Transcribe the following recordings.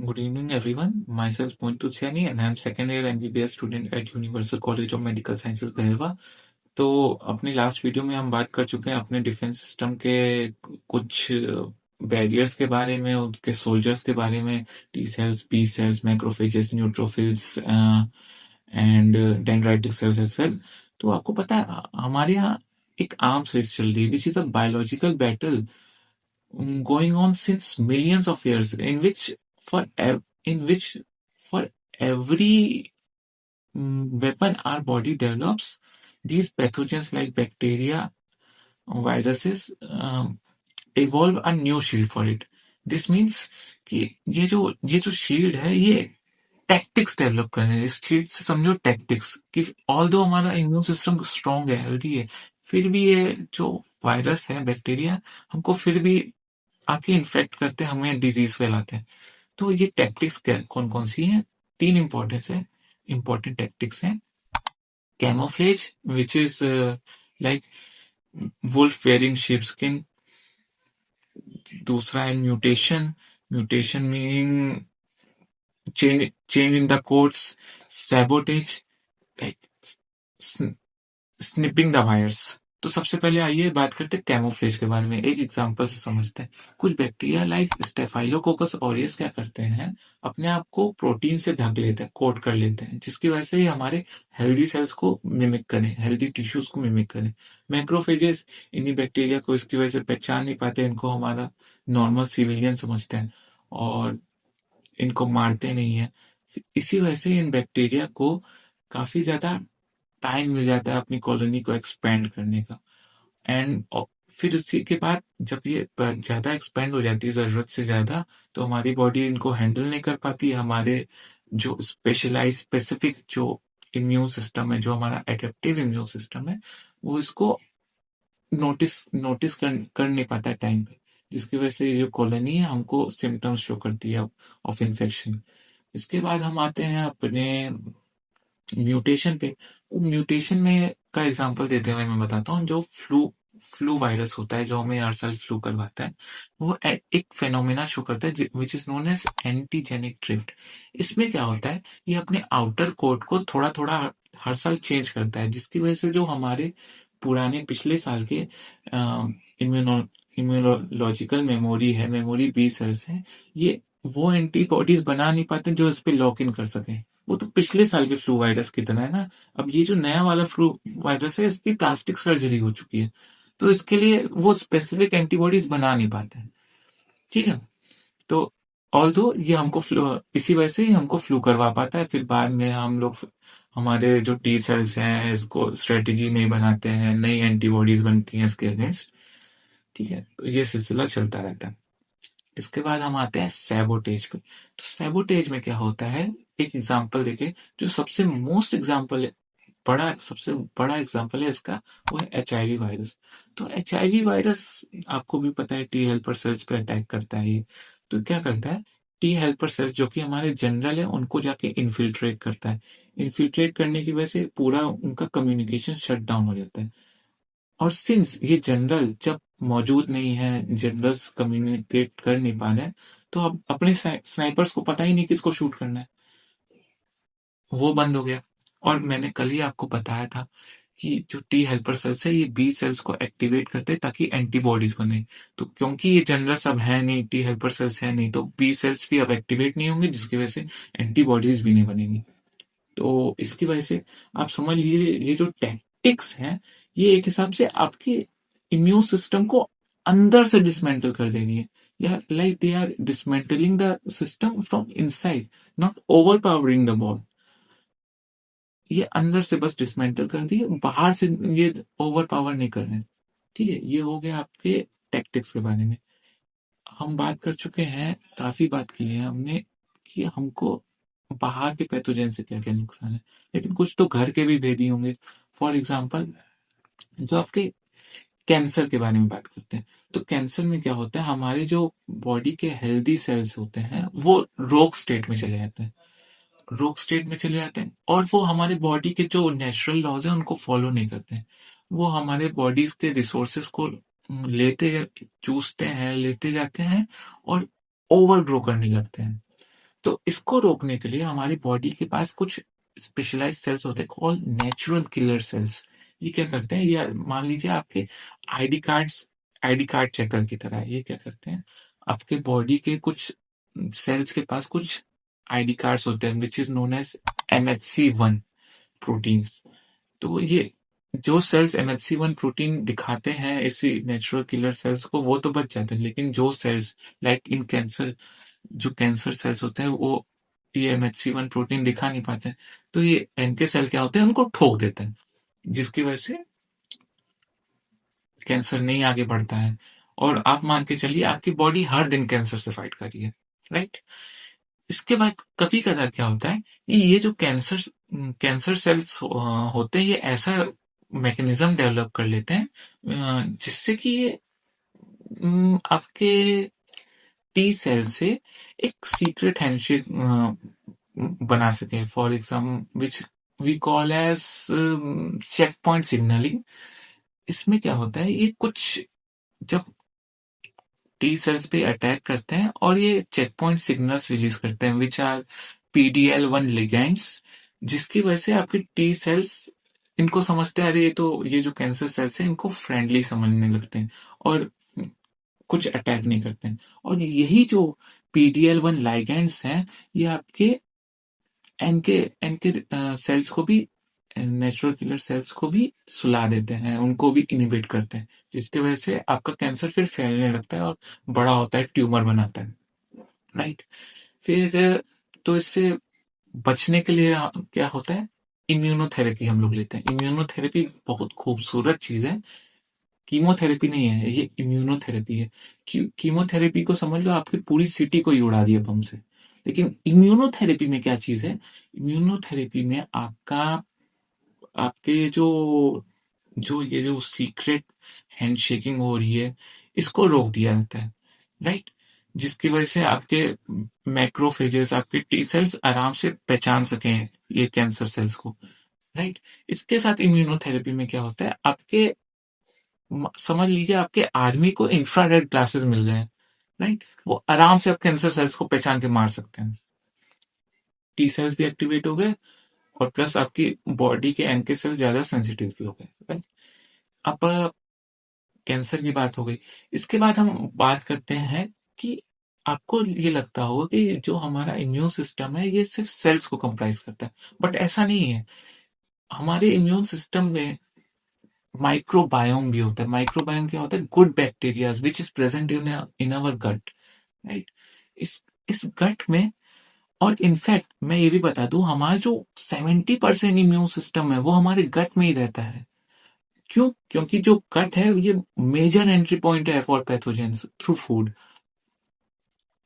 Good evening, everyone. Myself Pointu Cheni, and I'm second year MBBS student at Universal College of Medical Sciences, बहरवा। तो अपनी last video में हम बात कर चुके हैं अपने डिफेंस सिस्टम के कुछ बैरियर्स के बारे में, उनके सोल्जर्स के बारे में, T cells, B cells, macrophages, neutrophils and dendritic cells as well. तो आपको पता है हमारे यहाँ एक आर्म्स रेस चल रही है, which is a biological battle going on since millions of years, in which for every weapon our body develops, these pathogens like bacteria, viruses evolve a new shield for it. This means कि ये जो shield है ये tactics develop कर रहे हैं। इस shield से समझो टैक्टिक्स कि ऑल्दो हमारा इम्यून सिस्टम स्ट्रांग है, हेल्दी है, फिर भी ये जो वायरस है, बैक्टीरिया, हमको फिर भी आके इन्फेक्ट करते हैं, हमें डिजीज फैलाते हैं। तो ये टैक्टिक्स कौन कौन सी हैं? तीन इंपॉर्टेंट टैक्टिक्स हैं। Camouflage, which is like wolf wearing sheep skin। दूसरा है mutation meaning change in the codes. Sabotage, like snipping the wires. तो सबसे पहले आइए बात करते हैं कैमोफ्लेज के बारे में, एक एग्जांपल से समझते हैं। कुछ बैक्टीरिया लाइक स्टेफाइलोकोकस ऑरियस क्या करते हैं, अपने आप को प्रोटीन से ढक लेते हैं, कोट कर लेते हैं, जिसकी वजह से ही हमारे हेल्दी सेल्स को मिमिक करें, हेल्दी टिश्यूज को मिमिक करें। मैक्रोफेजेस इन्हीं बैक्टीरिया को इसकी वजह से पहचान नहीं पाते, इनको हमारा नॉर्मल सिविलियन समझते हैं और इनको मारते नहीं है। इसी वजह से इन बैक्टीरिया को काफी ज्यादा टाइम मिल जाता है अपनी कॉलोनी को एक्सपेंड करने का। एंड फिर उसी के बाद जब ये ज्यादा एक्सपेंड हो जाती है जरूरत से ज्यादा, तो हमारी बॉडी इनको हैंडल नहीं कर पाती। हमारे जो स्पेसिफिक जो इम्यून सिस्टम है, जो हमारा एडेप्टिव इम्यून सिस्टम है, वो इसको नोटिस कर नहीं पाता है टाइम पे, जिसकी वजह से ये जो कॉलोनी है हमको सिम्टम्स शो करती है ऑफ इन्फेक्शन। इसके बाद हम आते हैं अपने म्यूटेशन पे। म्यूटेशन में का एग्जांपल देते हुए मैं बताता हूँ, जो फ्लू वायरस होता है जो हमें हर साल फ्लू करवाता है, वो एक फेनोमेना शो करता है which is known as antigenic drift. इसमें क्या होता है, ये अपने आउटर कोट को थोड़ा थोड़ा हर साल चेंज करता है, जिसकी वजह से जो हमारे पुराने पिछले साल के immuno immunological memory B cells हैं, ये वो एंटीबॉडीज बना नहीं पाते जो इस पे लॉक इन कर सकें। वो तो पिछले साल के फ्लू वायरस की तरह है ना। अब ये जो नया वाला फ्लू वायरस है, इसकी प्लास्टिक सर्जरी हो चुकी है, तो इसके लिए वो स्पेसिफिक एंटीबॉडीज बना नहीं पाते हैं। ठीक है, तो ऑल्दो ये हमको इसी वजह से ही हमको फ्लू करवा पाता है। फिर बाद में हम लोग हमारे जो टी सेल्स हैं इसको स्ट्रेटेजी नहीं बनाते हैं, नई एंटीबॉडीज बनती हैं इसके अगेंस्ट। ठीक है, तो ये सिलसिला चलता रहता है। इसके बाद हम आते हैं सैबोटेज पे। तो सैबोटेज में क्या होता है, एक एग्जांपल देखे, जो सबसे बड़ा एग्जांपल है इसका, वो है HIV वायरस। तो HIV वायरस आपको भी पता है टी हेल्पर सेल्स पे अटैक करता है ये। तो क्या करता है, टी हेल्पर सेल्स जो कि हमारे जनरल है उनको जाके इन्फिल्ट्रेट करता है। इन्फिल्ट्रेट करने की वजह से पूरा उनका कम्युनिकेशन शट डाउन हो जाता है। और सिंस ये जनरल जब मौजूद नहीं है, जनरल्स कम्युनिकेट कर नहीं पा रहे हैं, तो अब अपने स्नाइपर्स को पता ही नहीं किसको शूट करना है, वो बंद हो गया। और मैंने कल ही आपको बताया था कि जो टी हेल्पर सेल्स है, ये बी सेल्स को एक्टिवेट करते हैं ताकि एंटीबॉडीज बने। तो क्योंकि ये जनरल्स अब है नहीं, टी हेल्पर सेल्स है नहीं, तो बी सेल्स भी अब एक्टिवेट नहीं होंगे, जिसकी वजह से एंटीबॉडीज भी नहीं बनेंगी। तो इसकी वजह से आप समझ लीजिए, ये जो टैक्टिक्स हैं, ये एक हिसाब से आपके इम्यून सिस्टम को अंदर से डिसमेंटल कर देनी है, या like they are dismantling the system from inside, not overpowering the ball. ये अंदर से बस डिसमेंटल कर दिए, बाहर से ये ओवर पावर नहीं कर रहे। ठीक है, ये हो गया आपके टैक्टिक्स के बारे में। हम बात कर चुके हैं, काफी बात की है हमने कि हमको बाहर के पैथोजन से क्या क्या नुकसान है, लेकिन कुछ तो घर के भी भेदी होंगे। फॉर एग्जाम्पल, जो आपके कैंसर के बारे में बात करते हैं, तो कैंसर में क्या होता है, हमारे जो बॉडी के हेल्दी सेल्स होते हैं वो रोग स्टेट में चले जाते हैं, और वो हमारे बॉडी के जो नेचुरल लॉज हैं उनको फॉलो नहीं करते हैं। वो हमारे बॉडीज के रिसोर्सेस को लेते चूसते हैं, लेते जाते हैं और ओवर ग्रो करने लगते हैं। तो इसको रोकने के लिए हमारी बॉडी के पास कुछ स्पेशलाइज्ड सेल्स होते हैं कॉल्ड नेचुरल किलर सेल्स। ये क्या करते हैं, ये मान लीजिए आपके आईडी कार्ड चेकर की तरह है। ये क्या करते हैं, आपके बॉडी के कुछ सेल्स के पास कुछ आईडी कार्ड्स होते हैं which is known as MHC1 proteins. तो ये जो सेल्स MHC1 प्रोटीन दिखाते हैं इसी नेचुरल किलर सेल्स को, वो तो बच जाते हैं, लेकिन जो सेल्स लाइक इन कैंसर, जो कैंसर सेल्स होते हैं वो ये MHC1 प्रोटीन दिखा नहीं पाते हैं, तो ये NK सेल क्या होते हैं, उनको ठोक देते हैं, जिसकी वजह से कैंसर नहीं आगे बढ़ता है। और आप मान के चलिए आपकी बॉडी हर दिन कैंसर से फाइट कर रही है, राइट। इसके बाद कभी कदार क्या होता है, ये जो कैंसर सेल्स होते हैं, ये ऐसा मैकेनिज्म डेवलप कर लेते हैं जिससे कि ये आपके टी सेल से एक सीक्रेट हैंडशेक बना सके, for example which we call as check point signalling. इसमें क्या होता है, ये कुछ जब टी सेल्स पे अटैक करते हैं और ये चेक पॉइंट सिग्नल्स रिलीज करते हैं विच आर PD-L1 लिगेंड्स, जिसकी वजह से आपके टी सेल्स इनको समझते हैं, अरे ये जो कैंसर सेल्स हैं इनको फ्रेंडली समझने लगते हैं और कुछ अटैक नहीं करते हैं। और यही जो PD-L1 लाइगेंड्स हैं, ये आपके एनके एनके सेल्स को भी, नेचुरल किलर सेल्स को भी सुला देते हैं, उनको भी इनिबिट करते हैं, जिसकी वजह से आपका कैंसर फिर फैलने लगता है और बड़ा होता है, ट्यूमर बनाता है, राइट। फिर तो इससे बचने के लिए क्या होता है, इम्यूनोथेरेपी हम लोग लेते हैं। इम्यूनोथेरेपी बहुत खूबसूरत चीज है, कीमोथेरेपी नहीं है, ये इम्यूनोथेरेपी है। कीमोथेरेपी को समझ लो आपकी पूरी सिटी को ही उड़ा दिया बम से, लेकिन इम्यूनोथेरेपी में क्या चीज है, इम्यूनोथेरेपी में आपके जो जो ये जो सीक्रेट हैंडशेकिंग हो रही है, इसको रोक दिया जाता है, राइट। जिसकी वजह से आपके मैक्रोफेजेस, आपके टी सेल्स आराम से पहचान सकें ये कैंसर सेल्स को, राइट। इसके साथ इम्यूनोथेरेपी में क्या होता है, आपके समझ लीजिए आपके आर्मी को इंफ्रारेड ग्लासेस मिल गए, राइट। वो आराम से आप कैंसर सेल्स को पहचान के मार सकते हैं। टी सेल्स भी एक्टिवेट हो गए और प्लस आपकी बॉडी के एनके सेल्स ज्यादा सेंसिटिव भी हो गए, राइट। अब कैंसर की बात हो गई, इसके बाद हम बात करते हैं कि आपको ये लगता होगा कि जो हमारा इम्यून सिस्टम है ये सिर्फ सेल्स को कंप्राइज करता है, बट ऐसा नहीं है। हमारे इम्यून सिस्टम में माइक्रोबायोम भी होता है। माइक्रोबायोम क्या होता है, good bacterias which is present in our gut, right. इस गट में, और इनफैक्ट मैं ये भी बता दूं, हमारा जो 70% इम्यून सिस्टम है वो हमारे गट में ही रहता है। क्यों? क्योंकि जो गट है ये मेजर एंट्री पॉइंट है फॉर पैथोजेंस थ्रू फूड।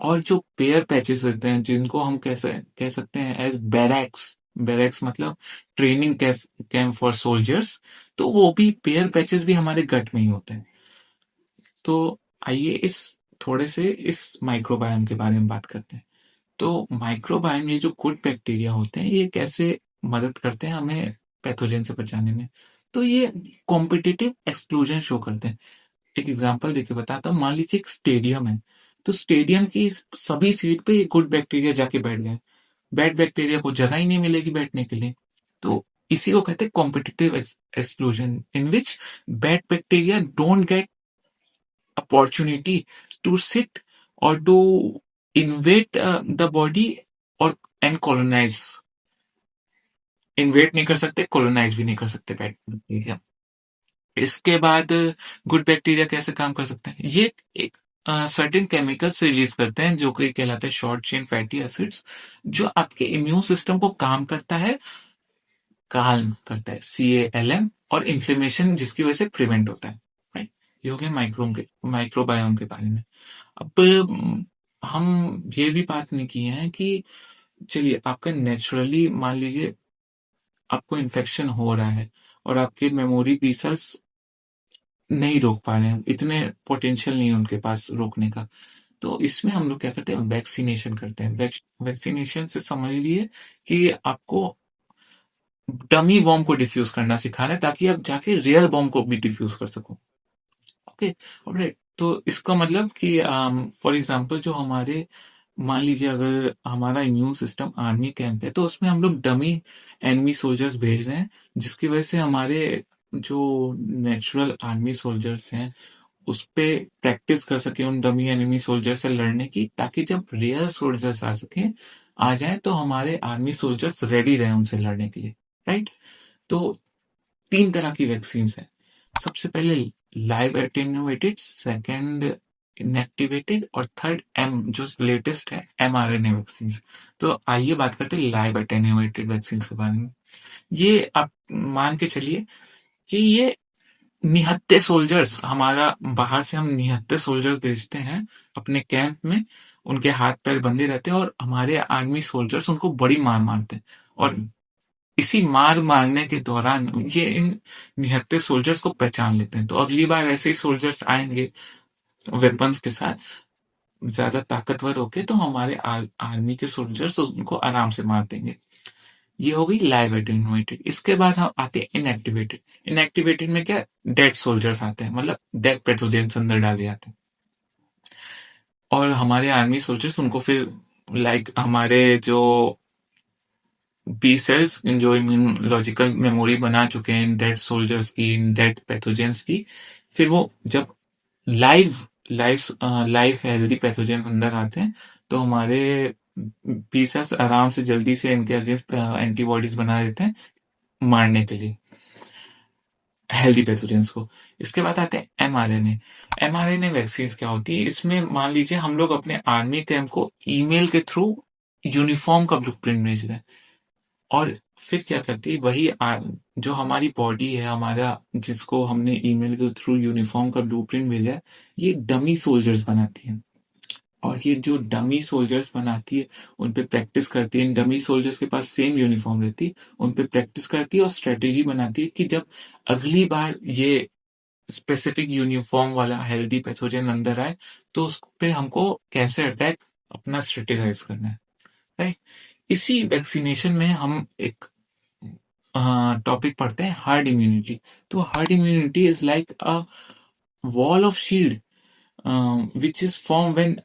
और जो पेयर पैचेस होते हैं जिनको हम कह सकते हैं एज बैरक्स, बैरक्स मतलब ट्रेनिंग कैंप फॉर सोल्जर्स, तो वो भी पेयर पैचेस भी हमारे गट में ही होते हैं। तो आइए थोड़े से इस माइक्रोबायोम के बारे में बात करते हैं। तो माइक्रोबायोम, ये जो गुड बैक्टीरिया होते हैं, ये कैसे मदद करते हैं हमें पैथोजन से बचाने में। तो ये कॉम्पिटिटिव एक्सक्लूजन शो करते हैं। एक एग्जांपल देके बताता हूँ, मान लीजिए एक स्टेडियम है, तो स्टेडियम की सभी सीट पे गुड बैक्टीरिया जाके बैठ गए, बैड बैक्टीरिया को जगह ही नहीं मिलेगी बैठने के लिए। तो इसी को कहते हैं competitive exclusion, in which bad bacteria don't get opportunity to sit और टू इन्वेट द बॉडी और एंड कॉलोनाइज। इन्वेट नहीं कर सकते, कॉलोनाइज भी नहीं कर सकते बैड बैक्टीरिया। इसके बाद गुड बैक्टीरिया कैसे काम कर सकते हैं, ये एक सर्टेन केमिकल्स रिलीज करते हैं जो कि कहलाते हैं शॉर्ट चेन फैटी एसिड्स, जो आपके इम्यून सिस्टम को काम करता है, काल्म करता है, CALM, और इन्फ्लेमेशन जिसकी वजह से प्रिवेंट होता है, राइट। ये हो गया माइक्रोबायोम के बारे में। अब हम ये भी बात नहीं किए हैं कि चलिए आपका नेचुरली मान लीजिए आपको इन्फेक्शन हो रहा है और आपके मेमोरी बी सेल्स नहीं रोक पा रहे हैं, इतने पोटेंशियल नहीं है उनके पास रोकने का। तो इसमें हम लोग क्या करते हैं, वैक्सीनेशन करते हैं। वैक्सीनेशन से समझ लिए कि आपको डमी बॉम्ब को डिफ्यूज करना सिखाना है ताकि आप जाके रियल बॉम्ब को भी डिफ्यूज कर सको, ओके। ऑलराइट, तो इसका मतलब कि फॉर एग्जांपल जो हमारे मान लीजिए अगर हमारा इम्यून सिस्टम आर्मी कैंप है तो उसमें हम लोग डमी एनिमी सोल्जर्स भेज रहे हैं, जिसकी वजह से हमारे जो नेचुरल आर्मी सोल्जर्स हैं उस पे प्रैक्टिस कर सके उन डमी एनिमी सोल्जर से लड़ने की, ताकि जब रियल सोल्जर्स आ जाए तो हमारे आर्मी सोल्जर्स रेडी रहे उनसे लड़ने के लिए। राइट। तो 3 तरह की वैक्सीन हैं। सबसे पहले लाइव एटेन्यूएटेड, सेकंड इनएक्टिवेटेड और थर्ड जो लेटेस्ट है mRNA वैक्सीन। तो आइए बात करते हैं लाइव एटेन्यूएटेड वैक्सीन के बारे में। ये आप मान के चलिए कि ये निहत्थे सोल्जर्स, हमारा बाहर से हम निहत्थे सोल्जर्स भेजते हैं अपने कैंप में, उनके हाथ पैर बंधे रहते हैं और हमारे आर्मी सोल्जर्स उनको बड़ी मार मारते हैं, और इसी मार मारने के दौरान ये इन निहत्थे सोल्जर्स को पहचान लेते हैं। तो अगली बार ऐसे ही सोल्जर्स आएंगे वेपन्स के साथ, ज्यादा ताकतवर होके, तो हमारे आर्मी के सोल्जर्स उनको आराम से मार देंगे। ये हो गई लाइव एटेन्यूएटेड। इसके बाद हम आते हैं इनएक्टिवेटेड। इनएक्टिवेटेड में क्या, डेड सोल्जर्स आते हैं, मतलब डेड पैथोजेंस अंदर डाले जाते हैं, और हमारे आर्मी सोल्जर्स उनको फिर हमारे जो बी सेल्स जो इम्यूनोलॉजिकल मेमोरी बना चुके हैं डेड सोल्जर्स की, डेड पैथोजेंस की, फिर वो जब लाइव लाइव हेल्दी पैथोजन अंदर आते हैं तो हमारे बी सेल्स आराम से जल्दी से इनके अगेंस्ट एंटीबॉडीज बना देते हैं मारने के लिए हेल्दी पैथोजेंस को। इसके बाद आते हैं mRNA। mRNA वैक्सीन क्या होती है, इसमें मान लीजिए हम लोग अपने आर्मी कैंप को ईमेल के थ्रू यूनिफॉर्म का ब्लूप्रिंट भेज रहे हैं, और फिर क्या करती है वही जो हमारी बॉडी है हमारा, जिसको हमने ईमेल के थ्रू यूनिफॉर्म का ब्लूप्रिंट भेजा है, ये डमी सोल्जर्स बनाती है, और ये जो डमी सोल्जर्स बनाती है उन पे प्रैक्टिस करती है। इन डमी सोल्जर्स के पास सेम यूनिफॉर्म रहती है, उन पे प्रैक्टिस करती है और स्ट्रेटेजी बनाती है कि जब अगली बार ये स्पेसिफिक यूनिफॉर्म वाला हेल्दी पैथोजन अंदर आए तो उस पे हमको कैसे अटैक अपना स्ट्रेटेजाइज करना है। राइट। इसी वैक्सीनेशन में हम एक टॉपिक पढ़ते हैं, हर्ड इम्यूनिटी। तो herd immunity is like a wall of shield which is form when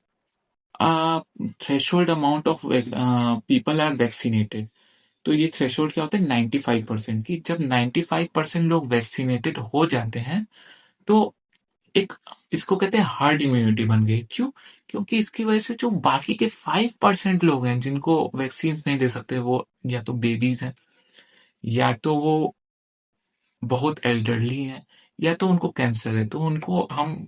threshold amount of people are vaccinated. तो ये थ्रेशोल्ड क्या होता है, 95% की। जब 95% लोग वैक्सीनेटेड हो जाते हैं तो एक, इसको कहते हैं हार्ड इम्यूनिटी बन गई। क्यों? क्योंकि इसकी वजह से जो बाकी के 5% लोग हैं जिनको वैक्सीन नहीं दे सकते, वो या तो बेबीज हैं, या तो वो बहुत एल्डरली हैं, या तो उनको कैंसर है, तो उनको हम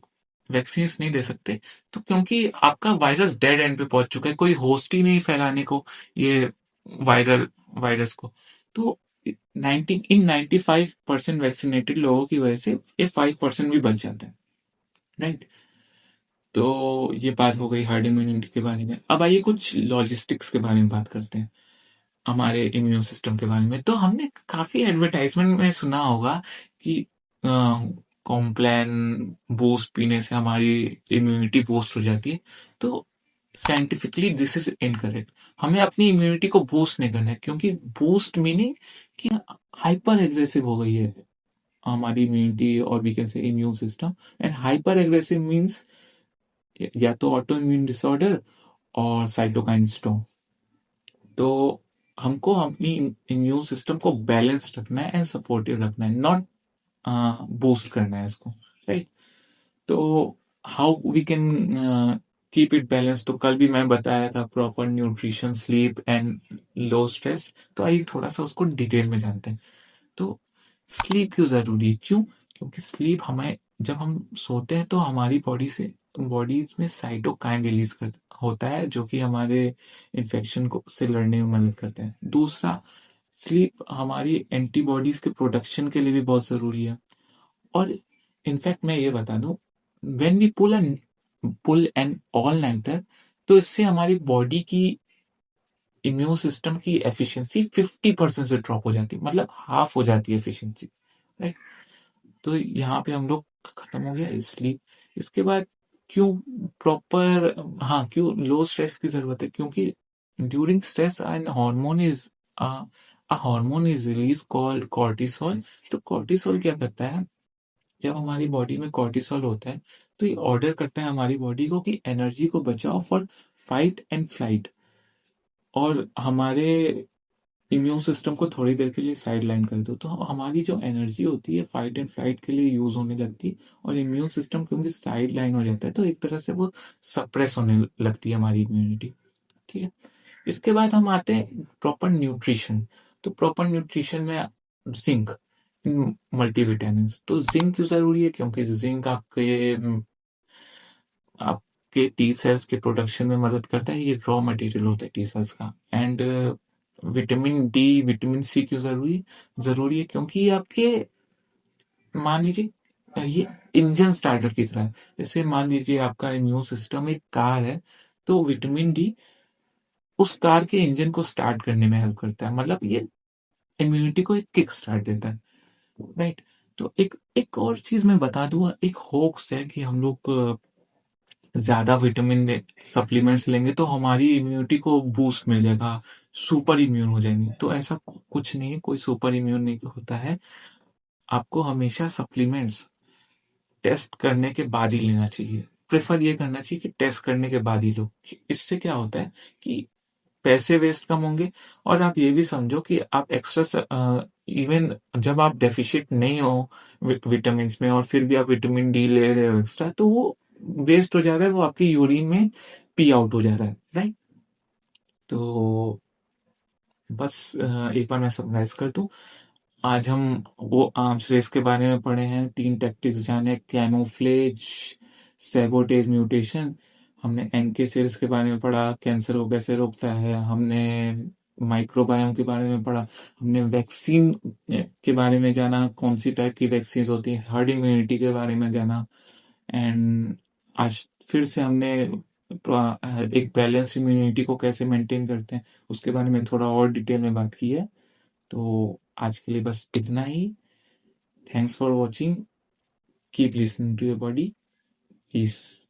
वैक्सीन नहीं दे सकते। तो क्योंकि आपका वायरस डेड एंड पे पहुंच चुका है, कोई होस्ट ही नहीं फैलाने को ये वायरल वायरस को, तो 95% वैक्सीनेटेड लोगों की वजह से ये 5% भी बच जाते हैं। राइट। तो ये बात हो गई हार्ड इम्यूनिटी के बारे में। अब आइए कुछ लॉजिस्टिक्स के बारे में बात करते हैं, हमारे इम्यून सिस्टम के बारे में। तो हमने काफी एडवर्टाइजमेंट में सुना होगा कि कॉम्प्लान बूस्ट पीने से हमारी इम्यूनिटी बूस्ट हो जाती है। तो साइंटिफिकली दिस इज इनकरेक्ट। हमें अपनी इम्यूनिटी को बूस्ट नहीं करना है, क्योंकि बूस्ट मीनिंग कि हाइपर एग्रेसिव हो गई है हमारी इम्यूनिटी, और we can say immune system. And hyper aggressive means या तो ऑटो इम्यून डिसऑर्डर और साइटोकाइन स्टॉर्म। तो हमको अपनी इम्यून सिस्टम को बैलेंस रखना है एंड सपोर्टिव रखना है, नॉट बूस्ट करना है इसको। राइट। तो how we can keep it balance, तो कल भी मैं बताया था, proper nutrition, sleep and low stress. तो आइए थोड़ा सा उसको डिटेल में जानते हैं। तो स्लीप क्यों जरूरी है? क्यों? क्योंकि स्लीप हमें, जब हम सोते हैं तो हमारी बॉडीज में साइटोकाइन रिलीज कर होता है, जो कि हमारे इन्फेक्शन को से लड़ने में मदद करते हैं। दूसरा, स्लीप हमारी एंटीबॉडीज के प्रोडक्शन के लिए भी बहुत जरूरी है। और इनफैक्ट मैं ये बता दूं, when we pull an all nighter, तो इससे हमारी बॉडी की इम्यून सिस्टम की एफिशिएंसी 50% से ड्रॉप हो जाती है, मतलब हाफ हो जाती है एफिशिएंसी। राइट। तो यहाँ पे हम लोग खत्म हो गया स्लीप। इसके बाद क्यों प्रॉपर, हाँ, क्यों लो स्ट्रेस की जरूरत है? क्योंकि during stress an hormone is release called cortisol. तो कॉर्टिसोल क्या करता है, जब हमारी बॉडी में कॉर्टिसोल होता है तो ये ऑर्डर करता है हमारी बॉडी को कि एनर्जी को बचाओ फॉर फाइट एंड फ्लाइट, और हमारे इम्यून सिस्टम को थोड़ी देर के लिए साइड लाइन कर दो, तो हमारी जो एनर्जी होती है फाइट एंड फ्लाइट के लिए यूज होने लगती है, और इम्यून सिस्टम क्योंकि साइड लाइन हो जाता है तो एक तरह से वो सप्रेस होने लगती है हमारी इम्यूनिटी। ठीक है। इसके बाद हम आते हैं प्रॉपर न्यूट्रिशन। तो प्रॉपर न्यूट्रिशन में जिंक, मल्टीविटामिन। तो जिंक क्यों जरूरी है? क्योंकि जिंक आपके टी सेल्स के प्रोडक्शन में मदद करता है, ये रॉ मटेरियल होता है टी सेल्स का। And vitamin D, vitamin C क्यों जरूरी जरूरी है? क्योंकि ये आपके, मान लीजिए ये इंजन स्टार्टर की तरह है। जैसे मान लीजिए आपका इम्यून सिस्टम एक कार है, तो विटामिन डी उस कार के इंजन को स्टार्ट करने में हेल्प करता है, मतलब ये इम्यूनिटी को एक किक स्टार्ट देता है, राइट। तो एक एक और चीज मैं बता दूं, एक होक्स है कि हम लोग ज्यादा विटामिन सप्लीमेंट्स लेंगे तो हमारी इम्यूनिटी को बूस्ट मिल जाएगा, सुपर इम्यून हो जाएंगे। तो ऐसा कुछ नहीं है, कोई सुपर इम्यून नहीं होता है। आपको हमेशा सप्लीमेंट्स टेस्ट करने के बाद ही लेना चाहिए। प्रेफर ये करना चाहिए कि टेस्ट करने के बाद ही लो। इससे क्या होता है कि पैसे वेस्ट कम होंगे, और आप ये भी समझो कि आप एक्स्ट्रा, इवन जब आप डेफिशिएंट नहीं हो विटामिन में और फिर भी आप विटामिन डी ले रहे हो एक्स्ट्रा, तो वो वेस्ट हो जा रहा है, वो आपकी यूरिन में पी आउट हो जा रहा है, राइट। तो बस एक बार मैं समराइज कर दूं। आज हम वो आर्म्स रेस के बारे में पढ़े हैं, 3 टैक्टिक्स जाने, कैमोफ्लेज, सैबोटेज, म्यूटेशन। हमने एनके सेल्स के बारे में पढ़ा, कैंसर को कैसे रोकता है। हमने माइक्रोबायोम के बारे में पढ़ा। हमने वैक्सीन के बारे में जाना, कौन सी टाइप की वैक्सीन होती है। हर्ड इम्यूनिटी के बारे में जाना। एंड आज फिर से हमने एक बैलेंस इम्यूनिटी को कैसे मेंटेन करते हैं उसके बारे में थोड़ा और डिटेल में बात की है। तो आज के लिए बस इतना ही। Thanks for watching, keep listening to your body. Piece.